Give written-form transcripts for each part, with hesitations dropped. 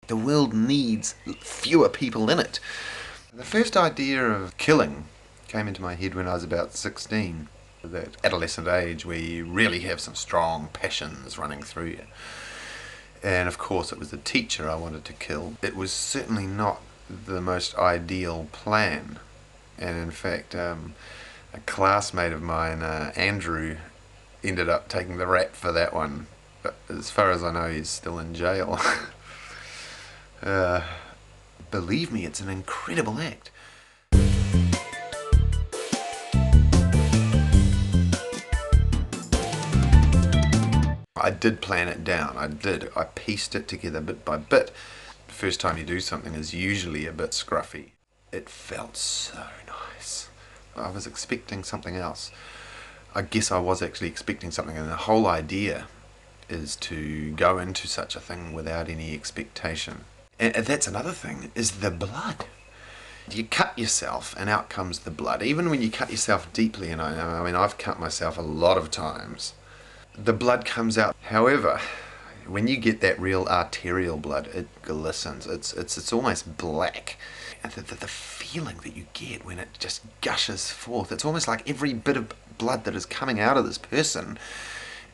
The world needs fewer people in it. The first idea of killing came into my head when I was about 16. That adolescent age where you really have some strong passions running through you. And of course it was the teacher I wanted to kill. It was certainly not the most ideal plan. And in fact, a classmate of mine, Andrew, ended up taking the rap for that one. But as far as I know, he's still in jail. Believe me, it's an incredible act. I did plan it down, I pieced it together bit by bit. The first time you do something is usually a bit scruffy. It felt so nice. I was expecting something else. I guess I was actually expecting something, and the whole idea is to go into such a thing without any expectation. And that's another thing, is the blood. You cut yourself and out comes the blood. Even when you cut yourself deeply, and I mean I've cut myself a lot of times, the blood comes out. However, when you get that real arterial blood, it glistens. It's almost black. And the feeling that you get when it just gushes forth, it's almost like every bit of blood that is coming out of this person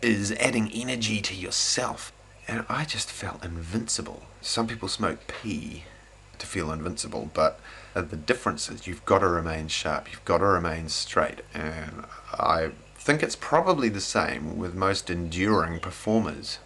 is adding energy to yourself. And I just felt invincible. Some people smoke pee to feel invincible, but the difference is you've got to remain sharp, you've got to remain straight. And I think it's probably the same with most enduring performers.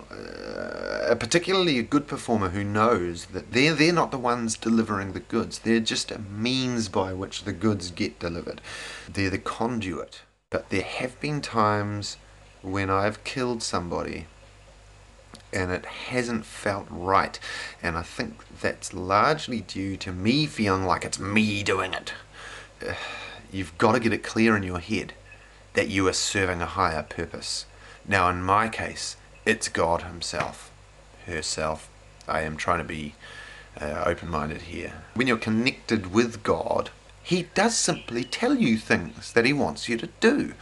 Particularly a good performer who knows that they're not the ones delivering the goods. They're just a means by which the goods get delivered. They're the conduit. But there have been times when I've killed somebody and it hasn't felt right. And I think that's largely due to me feeling like it's me doing it. You've got to get it clear in your head that you are serving a higher purpose. Now in my case, it's God himself, herself. I am trying to be open-minded here. When you're connected with God, he does simply tell you things that he wants you to do.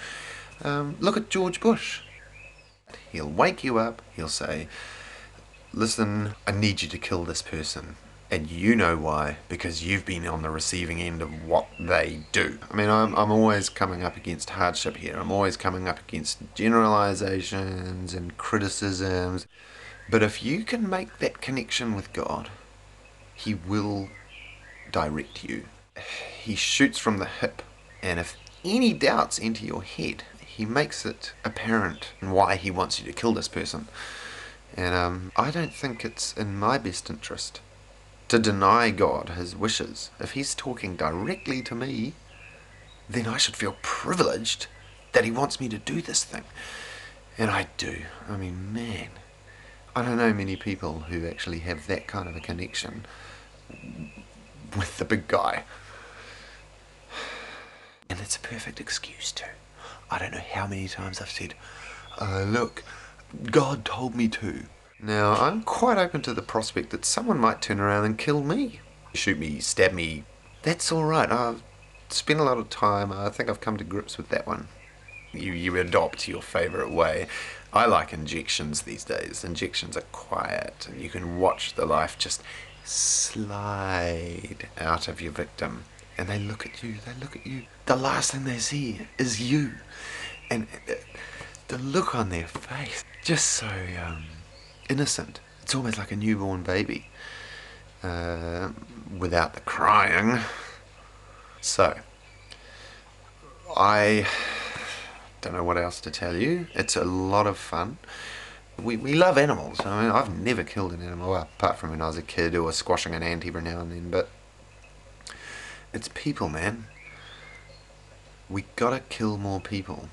Look at George Bush. He'll wake you up, he'll say, listen, I need you to kill this person. And you know why, because you've been on the receiving end of what they do. I mean, I'm always coming up against hardship here. I'm always coming up against generalizations and criticisms. But if you can make that connection with God, he will direct you. He shoots from the hip. And if any doubts enter your head, he makes it apparent why he wants you to kill this person. And I don't think it's in my best interest to deny God his wishes. If he's talking directly to me, then I should feel privileged that he wants me to do this thing. And I do. I mean, man, I don't know many people who actually have that kind of a connection with the big guy. And it's a perfect excuse too. I don't know how many times I've said, look, God told me to. Now, I'm quite open to the prospect that someone might turn around and kill me. Shoot me, stab me. That's alright. I've spent a lot of time. I think I've come to grips with that one. You adopt your favourite way. I like injections these days. Injections are quiet, and you can watch the life just slide out of your victim. And they look at you, they look at you. The last thing they see is you. And the look on their face, just so innocent. It's almost like a newborn baby, without the crying. So, I don't know what else to tell you. It's a lot of fun. We love animals. I mean, I've never killed an animal, well, apart from when I was a kid or squashing an ant every now and then, but it's people, man. We gotta kill more people.